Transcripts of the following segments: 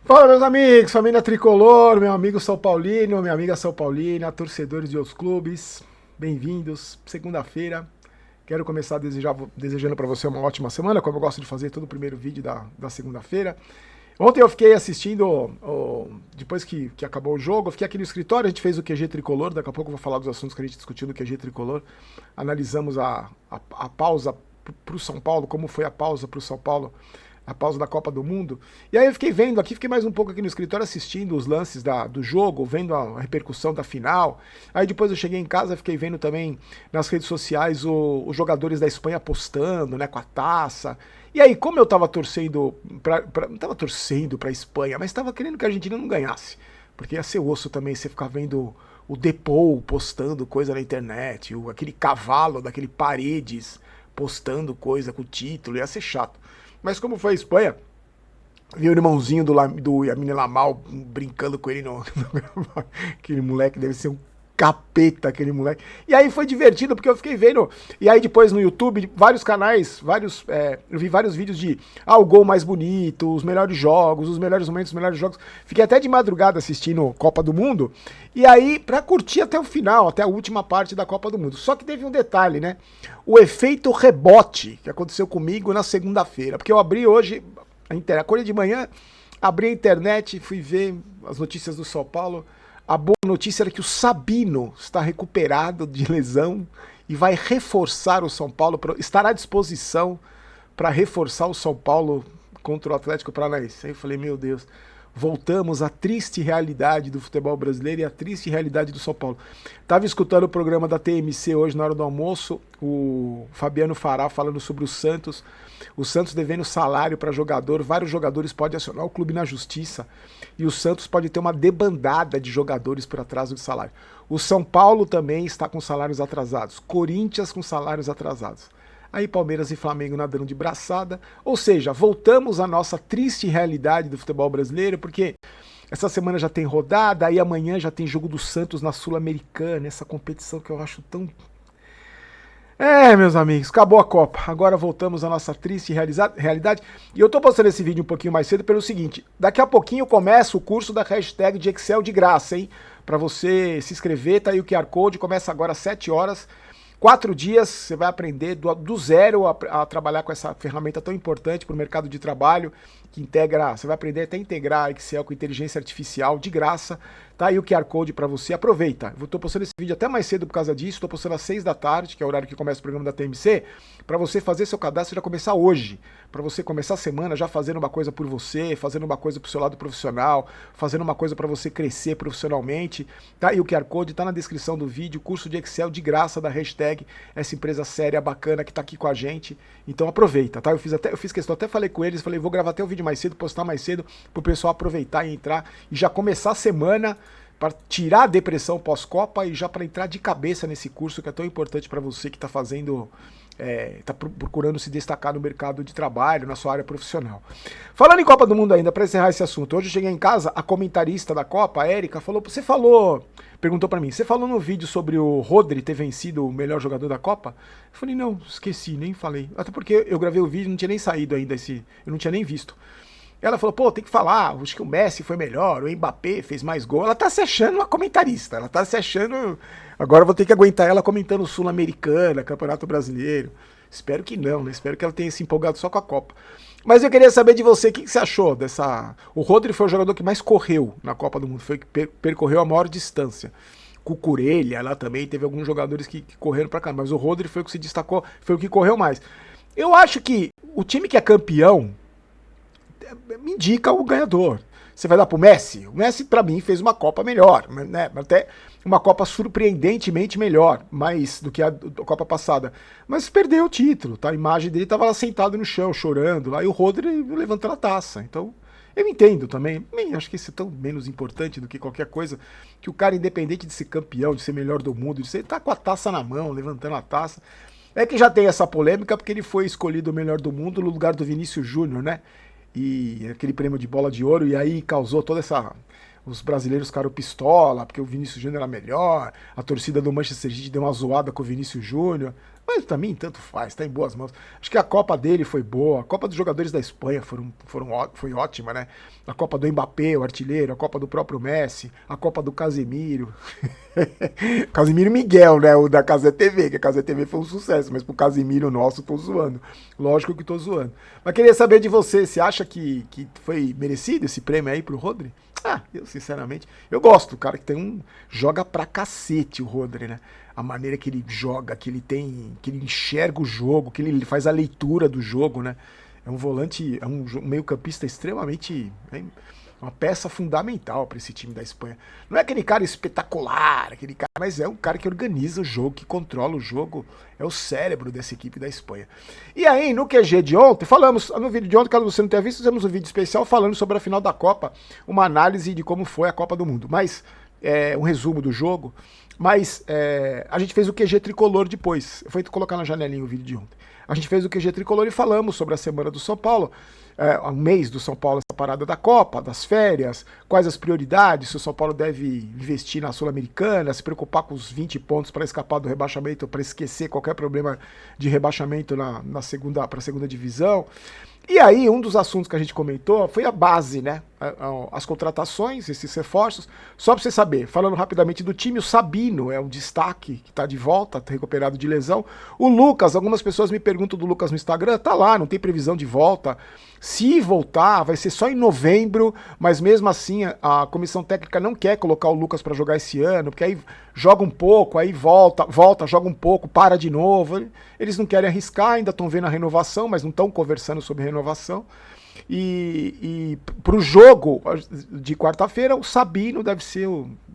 Fala, meus amigos, família tricolor, meu amigo São Paulino, minha amiga São Paulina, torcedores de outros clubes, bem-vindos. Segunda-feira, quero começar desejando para você uma ótima semana, como eu gosto de fazer todo o primeiro vídeo da segunda-feira. Ontem eu fiquei assistindo, depois que acabou o jogo, eu fiquei aqui no escritório, a gente fez o QG Tricolor, daqui a pouco eu vou falar dos assuntos que a gente discutiu no QG Tricolor. Analisamos a pausa para o São Paulo, como foi a pausa para o São Paulo, a pausa da Copa do Mundo. E aí eu fiquei vendo aqui, fiquei mais um pouco aqui no escritório assistindo os lances do jogo, vendo a repercussão da final. Aí depois eu cheguei em casa, fiquei vendo também nas redes sociais os jogadores da Espanha postando, né, com a taça. E aí, como eu tava torcendo não tava torcendo pra Espanha, mas tava querendo que a Argentina não ganhasse. Porque ia ser osso também você ficar vendo o Depou postando coisa na internet, aquele cavalo daquele Paredes postando coisa com o título, ia ser chato. Mas como foi a Espanha, vi o irmãozinho do Yamine Lamal brincando com ele aquele moleque deve ser um capeta, aquele moleque. E aí foi divertido, porque eu fiquei vendo. E aí depois no YouTube, vários canais, eu vi vários vídeos de o gol mais bonito, os melhores jogos, os melhores momentos, os melhores jogos. Fiquei até de madrugada assistindo Copa do Mundo. E aí, pra curtir até o final, até a última parte da Copa do Mundo. Só que teve um detalhe, né? O efeito rebote que aconteceu comigo na segunda-feira. Porque eu abri hoje, acordei de manhã, abri a internet, fui ver as notícias do São Paulo. A boa notícia era que o Sabino está recuperado de lesão e vai reforçar o São Paulo, estará à disposição para reforçar o São Paulo contra o Atlético Paranaense. Aí eu falei, meu Deus, voltamos à triste realidade do futebol brasileiro e à triste realidade do São Paulo. Estava escutando o programa da TMC hoje na hora do almoço, o Fabiano Fará falando sobre o Santos devendo salário para jogador, vários jogadores podem acionar o clube na justiça e o Santos pode ter uma debandada de jogadores por atraso de salário. O São Paulo também está com salários atrasados, Corinthians com salários atrasados. Aí Palmeiras e Flamengo nadando de braçada, ou seja, voltamos à nossa triste realidade do futebol brasileiro, porque essa semana já tem rodada, aí amanhã já tem jogo do Santos na Sul-Americana, essa competição que eu acho tão... meus amigos, acabou a Copa. Agora voltamos à nossa triste realidade. E eu tô postando esse vídeo um pouquinho mais cedo pelo seguinte: daqui a pouquinho começa o curso da hashtag de Excel de graça, hein? Pra você se inscrever, tá aí o QR Code, começa agora às 7 horas. 4 dias, você vai aprender do zero a trabalhar com essa ferramenta tão importante para o mercado de trabalho, que integra, você vai aprender até a integrar Excel com inteligência artificial de graça. Tá aí o QR Code para você, aproveita. Eu tô postando esse vídeo até mais cedo por causa disso, tô postando às 6 da tarde, que é o horário que começa o programa da TMC, para você fazer seu cadastro e já começar hoje, para você começar a semana já fazendo uma coisa por você, fazendo uma coisa pro seu lado profissional, fazendo uma coisa para você crescer profissionalmente. Tá aí o QR Code, tá na descrição do vídeo, curso de Excel de graça da hashtag, essa empresa séria, bacana, que tá aqui com a gente. Então aproveita, tá? Eu fiz questão, até falei com eles, falei, vou gravar até o vídeo mais cedo, postar mais cedo, pro pessoal aproveitar e entrar e já começar a semana para tirar a depressão pós-Copa e já para entrar de cabeça nesse curso que é tão importante para você que está fazendo, está procurando se destacar no mercado de trabalho, na sua área profissional. Falando em Copa do Mundo ainda, para encerrar esse assunto, hoje eu cheguei em casa, a comentarista da Copa, a Érica, perguntou para mim, você falou no vídeo sobre o Rodri ter vencido o melhor jogador da Copa? Eu falei, não, esqueci, nem falei. Até porque eu gravei o vídeo, não tinha nem saído ainda eu não tinha nem visto. Ela falou, pô, tem que falar, acho que o Messi foi melhor, o Mbappé fez mais gol. Ela tá se achando uma comentarista, ela tá se achando... Agora eu vou ter que aguentar ela comentando Sul-Americana, Campeonato Brasileiro. Espero que não, né? Espero que ela tenha se empolgado só com a Copa. Mas eu queria saber de você, o que você achou dessa... O Rodri foi o jogador que mais correu na Copa do Mundo, foi que percorreu a maior distância. Cucurella lá também, teve alguns jogadores que correram pra cá, mas o Rodri foi o que se destacou, foi o que correu mais. Eu acho que o time que é campeão me indica o ganhador. Você vai dar pro Messi? O Messi, pra mim, fez uma Copa melhor, né? Até uma Copa surpreendentemente melhor, mais do que a Copa passada. Mas perdeu o título, tá? A imagem dele tava lá sentado no chão, chorando, lá, e o Rodri levantando a taça. Então, eu entendo também. Acho que isso é tão menos importante do que qualquer coisa, que o cara, independente de ser campeão, de ser melhor do mundo, de ser, tá com a taça na mão, levantando a taça. É que já tem essa polêmica, porque ele foi escolhido o melhor do mundo no lugar do Vinícius Júnior, né? E aquele prêmio de bola de ouro, e aí causou toda essa... Os brasileiros ficaram pistola, porque o Vinícius Júnior era melhor, a torcida do Manchester City deu uma zoada com o Vinícius Júnior. Mas pra mim, tanto faz, tá em boas mãos. Acho que a Copa dele foi boa, a Copa dos jogadores da Espanha foi ótima, né? A Copa do Mbappé, o artilheiro, a Copa do próprio Messi, a Copa do Casemiro. Casemiro Miguel, né? O da Casa TV, que a Casa TV foi um sucesso, mas pro Casemiro nosso, tô zoando. Lógico que tô zoando. Mas queria saber de você acha que foi merecido esse prêmio aí pro Rodri? Ah, eu sinceramente, eu gosto, o cara que tem joga pra cacete o Rodri, né? A maneira que ele joga, que ele enxerga o jogo, que ele faz a leitura do jogo, né? É um volante, é um meio-campista extremamente, uma peça fundamental para esse time da Espanha. Não é aquele cara espetacular, aquele cara, mas é um cara que organiza o jogo, que controla o jogo, é o cérebro dessa equipe da Espanha. E aí, no QG de ontem, falamos, no vídeo de ontem, caso você não tenha visto, fizemos um vídeo especial falando sobre a final da Copa, uma análise de como foi a Copa do Mundo, mas um resumo do jogo, mas a gente fez o QG tricolor depois, foi colocar na janelinha o vídeo de ontem. A gente fez o QG tricolor e falamos sobre a semana do São Paulo, um mês do São Paulo, essa parada da Copa, das férias, quais as prioridades, se o São Paulo deve investir na Sul-Americana, se preocupar com os 20 pontos para escapar do rebaixamento, para esquecer qualquer problema de rebaixamento para a segunda divisão. E aí, um dos assuntos que a gente comentou foi a base, né? As contratações, esses reforços. Só para você saber, falando rapidamente do time, o Sabino é um destaque que está de volta, tá recuperado de lesão. O Lucas, algumas pessoas me perguntam do Lucas no Instagram, tá lá, não tem previsão de volta. Se voltar, vai ser só em novembro, mas mesmo assim a comissão técnica não quer colocar o Lucas para jogar esse ano, porque aí joga um pouco, aí volta, joga um pouco, para de novo. Eles não querem arriscar, ainda estão vendo a renovação, mas não estão conversando sobre renovação. E para o jogo de quarta-feira, o Sabino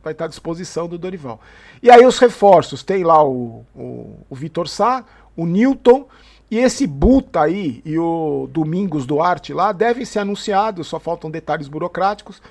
vai estar à disposição do Dorival. E aí os reforços, tem lá o Vitor Sá, o Newton, e esse Buta aí e o Domingos Duarte lá devem ser anunciados, só faltam detalhes burocráticos.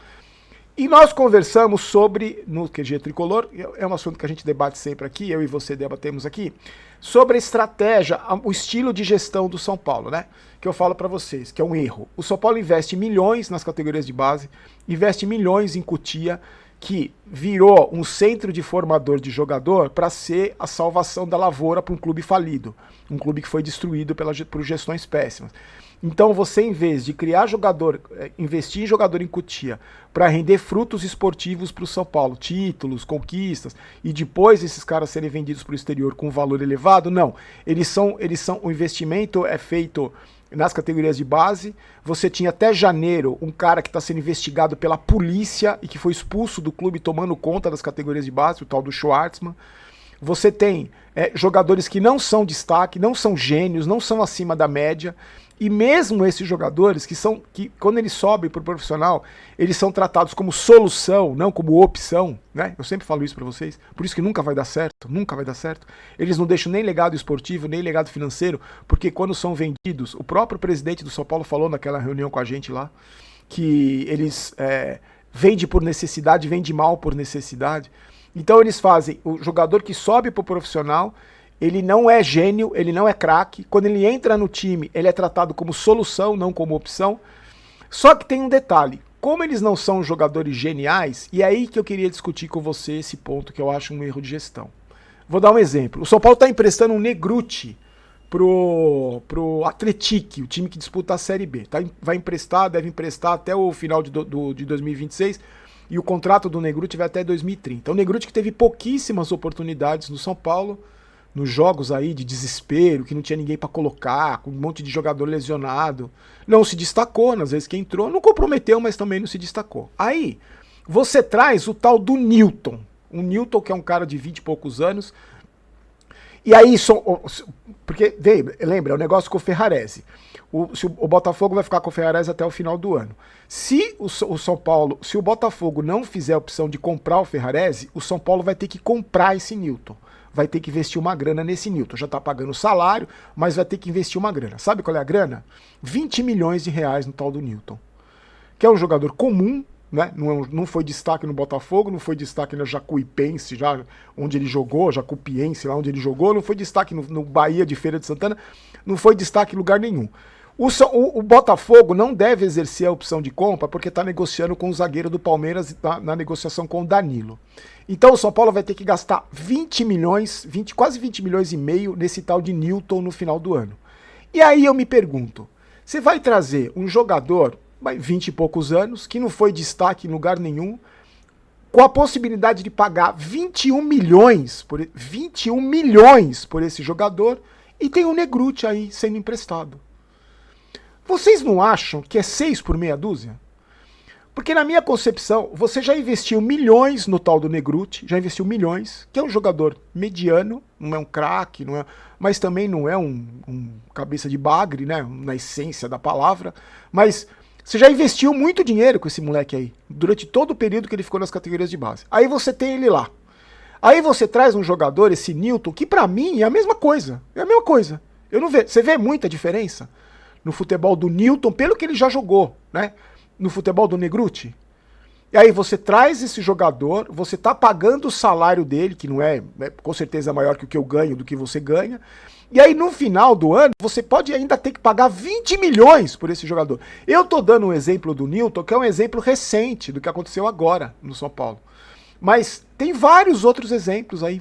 E nós conversamos sobre, no QG Tricolor, é um assunto que a gente debate sempre aqui, eu e você debatemos aqui, sobre a estratégia, o estilo de gestão do São Paulo, né? Que eu falo para vocês, que é um erro. O São Paulo investe milhões nas categorias de base, investe milhões em Cotia, que virou um centro de formador de jogador para ser a salvação da lavoura para um clube falido, um clube que foi destruído por gestões péssimas. Então você, em vez de criar jogador, investir em jogador em Cotia para render frutos esportivos para o São Paulo, títulos, conquistas, e depois esses caras serem vendidos para o exterior com um valor elevado, não. O investimento é feito nas categorias de base. Você tinha até janeiro um cara que está sendo investigado pela polícia e que foi expulso do clube tomando conta das categorias de base, o tal do Schwartzman. Você tem jogadores que não são destaque, não são gênios, não são acima da média. E mesmo esses jogadores que quando eles sobem para o profissional, eles são tratados como solução, não como opção, né? Eu sempre falo isso para vocês, por isso que nunca vai dar certo, nunca vai dar certo. Eles não deixam nem legado esportivo, nem legado financeiro, porque quando são vendidos, o próprio presidente do São Paulo falou naquela reunião com a gente lá, que eles vendem por necessidade, vendem mal por necessidade. Então eles fazem o jogador que sobe para o profissional, ele não é gênio, ele não é craque. Quando ele entra no time, ele é tratado como solução, não como opção. Só que tem um detalhe. Como eles não são jogadores geniais, e é aí que eu queria discutir com você esse ponto que eu acho um erro de gestão. Vou dar um exemplo. O São Paulo está emprestando um Negruti pro Atletique, o time que disputa a Série B. Deve emprestar até o final de 2026, e o contrato do Negruti vai até 2030. O Negruti que teve pouquíssimas oportunidades no São Paulo, nos jogos aí de desespero, que não tinha ninguém para colocar, com um monte de jogador lesionado, não se destacou nas vezes que entrou, não comprometeu, mas também não se destacou. Aí, você traz o tal do Newton, o Newton que é um cara de 20 e poucos anos, e aí, porque, lembra, é o negócio com o Ferrarese. O Botafogo vai ficar com o Ferrarese até o final do ano. Se o São Paulo, se o Botafogo não fizer a opção de comprar o Ferrarese, o São Paulo vai ter que comprar esse Newton. Vai ter que investir uma grana nesse Newton. Já tá pagando o salário, mas vai ter que investir uma grana. Sabe qual é a grana? 20 milhões de reais no tal do Newton. Que é um jogador comum, né? Não foi destaque no Botafogo, não foi destaque na Jacuipense, já onde ele jogou, Jacupiense, lá onde ele jogou, não foi destaque no Bahia de Feira de Santana, não foi destaque em lugar nenhum. O Botafogo não deve exercer a opção de compra porque está negociando com o zagueiro do Palmeiras na negociação com o Danilo. Então o São Paulo vai ter que gastar 20 milhões, quase 20 milhões e meio nesse tal de Newton no final do ano. E aí eu me pergunto, você vai trazer um jogador, 20 e poucos anos, que não foi destaque em lugar nenhum, com a possibilidade de pagar 21 milhões por esse jogador, e tem o Negrutti aí sendo emprestado. Vocês não acham que é 6 por meia dúzia? Porque na minha concepção, você já investiu milhões no tal do Negrutti, já investiu milhões, que é um jogador mediano, não é um craque, mas também não é um cabeça de bagre, né, na essência da palavra, mas você já investiu muito dinheiro com esse moleque aí, durante todo o período que ele ficou nas categorias de base. Aí você tem ele lá. Aí você traz um jogador, esse Newton, que pra mim é a mesma coisa, Eu não vejo, você vê muita diferença no futebol do Newton, pelo que ele já jogou, né? No futebol do Negrutti. E aí você traz esse jogador, você tá pagando o salário dele, que não é, com certeza maior que o que eu ganho, do que você ganha. E aí no final do ano, você pode ainda ter que pagar 20 milhões por esse jogador. Eu tô dando um exemplo do Newton, que é um exemplo recente do que aconteceu agora no São Paulo. Mas tem vários outros exemplos aí,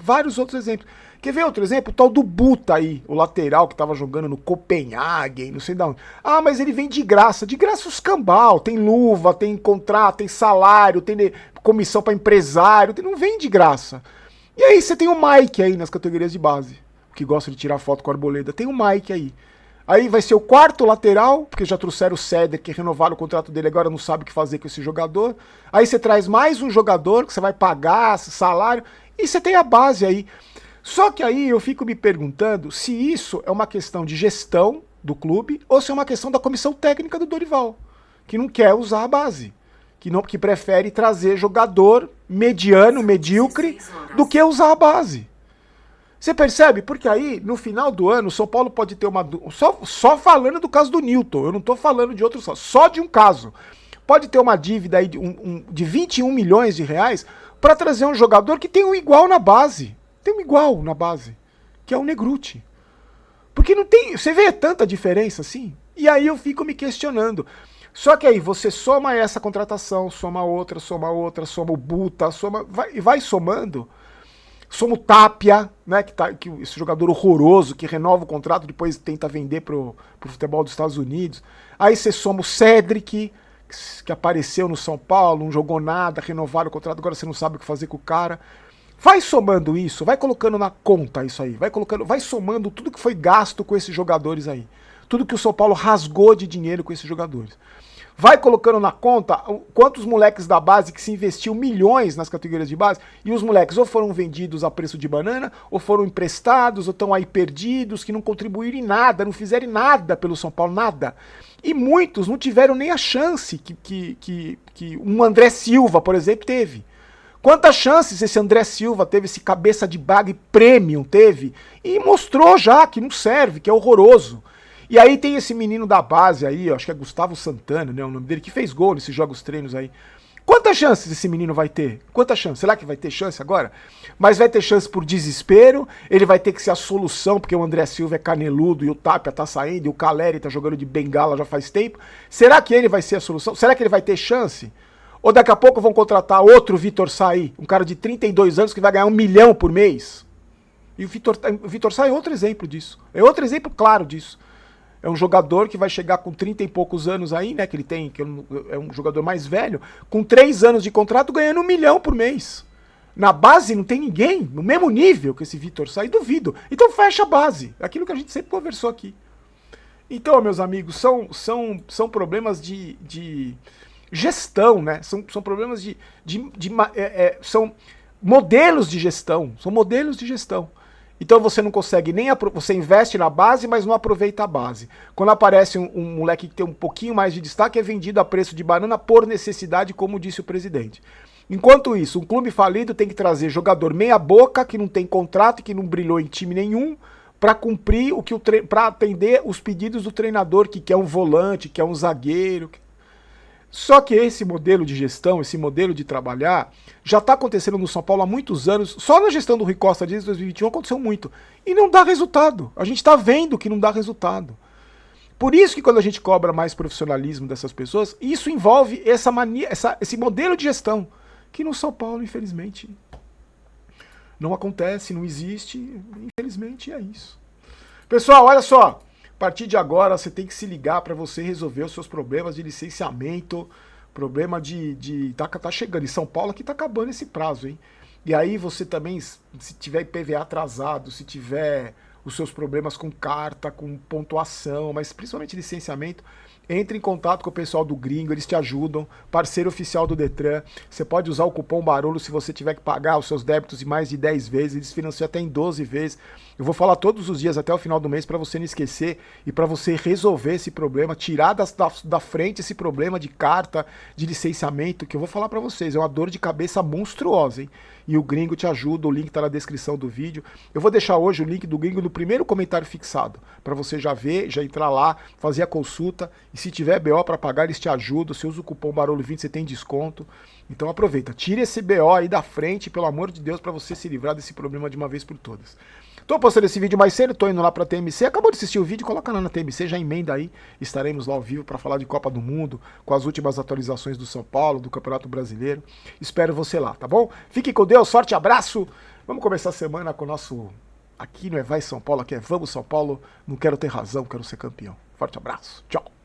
Quer ver outro exemplo? O tal do Buta aí, o lateral que tava jogando no Copenhagen, não sei de onde. Ah, mas ele vem de graça os cambal, tem luva, tem contrato, tem salário, tem comissão para empresário, não vem de graça. E aí você tem o Mike aí nas categorias de base, que gosta de tirar foto com a Arboleda, tem o Mike aí. Aí vai ser o quarto lateral, porque já trouxeram o Cedric, que renovaram o contrato dele, agora não sabe o que fazer com esse jogador. Aí você traz mais um jogador que você vai pagar salário, e você tem a base aí. Só que aí eu fico me perguntando se isso é uma questão de gestão do clube ou se é uma questão da comissão técnica do Dorival, que não quer usar a base, que prefere trazer jogador mediano, medíocre, do que usar a base. Você percebe? Porque aí, no final do ano, o São Paulo pode ter uma... Só falando do caso do Newton, eu não tô falando de outros, só de um caso. Pode ter uma dívida aí de 21 milhões de reais para trazer um jogador que tem um igual na base. Que é o Negrutti. Porque não tem... Você vê tanta diferença assim? E aí eu fico me questionando. Só que aí você soma essa contratação, soma outra, soma o Buta, vai somando... Soma o Tapia, né, esse jogador horroroso que renova o contrato, depois tenta vender pro futebol dos Estados Unidos. Aí você soma o Cedric, que apareceu no São Paulo, não jogou nada, renovaram o contrato, agora você não sabe o que fazer com o cara. Vai somando isso, vai colocando na conta isso aí, vai somando tudo que foi gasto com esses jogadores aí. Tudo que o São Paulo rasgou de dinheiro com esses jogadores. Vai colocando na conta quantos moleques da base que se investiu milhões nas categorias de base, e os moleques ou foram vendidos a preço de banana, ou foram emprestados, ou estão aí perdidos, que não contribuíram em nada, não fizeram nada pelo São Paulo, nada. E muitos não tiveram nem a chance que um André Silva, por exemplo, teve. Quantas chances esse André Silva teve, esse cabeça de bag premium teve, e mostrou já que não serve, que é horroroso. E aí tem esse menino da base aí, acho que é Gustavo Santana, né, o nome dele, que fez gol nesses jogos treinos aí. Quantas chances esse menino vai ter? Quantas chances? Será que vai ter chance agora? Mas vai ter chance por desespero, ele vai ter que ser a solução, porque o André Silva é caneludo e o Tapia tá saindo e o Caleri tá jogando de bengala já faz tempo. Será que ele vai ser a solução? Será que ele vai ter chance? Ou daqui a pouco vão contratar outro Vitor Sá, um cara de 32 anos que vai ganhar 1 milhão por mês? E o Vitor Sá é outro exemplo disso. É outro exemplo claro disso. É um jogador que vai chegar com 30 e poucos anos aí, né? Que é um jogador mais velho, com 3 anos de contrato, ganhando 1 milhão por mês. Na base não tem ninguém no mesmo nível que esse Vitor Sá, e duvido. Então fecha a base. Aquilo que a gente sempre conversou aqui. Então, meus amigos, são problemas de gestão, né? São problemas são modelos de gestão. São modelos de gestão. Então você não consegue você investe na base, mas não aproveita a base. Quando aparece um moleque que tem um pouquinho mais de destaque, é vendido a preço de banana por necessidade, como disse o presidente. Enquanto isso, um clube falido tem que trazer jogador meia boca, que não tem contrato, que não brilhou em time nenhum, para cumprir para atender os pedidos do treinador, que quer um volante, que quer um zagueiro. Só que esse modelo de gestão, esse modelo de trabalhar, já está acontecendo no São Paulo há muitos anos. Só na gestão do Rui Costa desde 2021 aconteceu muito. E não dá resultado. A gente está vendo que não dá resultado. Por isso que quando a gente cobra mais profissionalismo dessas pessoas, isso envolve essa mania, esse modelo de gestão, que no São Paulo, infelizmente, não acontece, não existe, infelizmente é isso. Pessoal, olha só, a partir de agora você tem que se ligar para você resolver os seus problemas de licenciamento, problema tá chegando, em São Paulo aqui tá acabando esse prazo, hein? E aí você também, se tiver IPVA atrasado, se tiver os seus problemas com carta, com pontuação, mas principalmente licenciamento, entre em contato com o pessoal do Gringo, eles te ajudam, parceiro oficial do Detran. Você pode usar o cupom Barolo se você tiver que pagar os seus débitos em mais de 10 vezes, eles financiam até em 12 vezes. Eu vou falar todos os dias até o final do mês para você não esquecer e para você resolver esse problema, tirar da frente esse problema de carta, de licenciamento, que eu vou falar para vocês, é uma dor de cabeça monstruosa, hein? E o Gringo te ajuda, o link tá na descrição do vídeo. Eu vou deixar hoje o link do Gringo no primeiro comentário fixado, para você já ver, já entrar lá, fazer a consulta, e se tiver BO para pagar, eles te ajudam. Se usa o cupom Barolo20, você tem desconto. Então aproveita, tira esse BO aí da frente, pelo amor de Deus, para você se livrar desse problema de uma vez por todas. Tô postando esse vídeo mais cedo, tô indo lá pra TMC, acabou de assistir o vídeo, coloca lá na TMC, já emenda aí, estaremos lá ao vivo para falar de Copa do Mundo, com as últimas atualizações do São Paulo, do Campeonato Brasileiro. Espero você lá, tá bom? Fique com Deus, forte abraço, vamos começar a semana com o nosso, aqui não é Vai São Paulo, aqui é Vamos São Paulo, não quero ter razão, quero ser campeão. Forte abraço, tchau!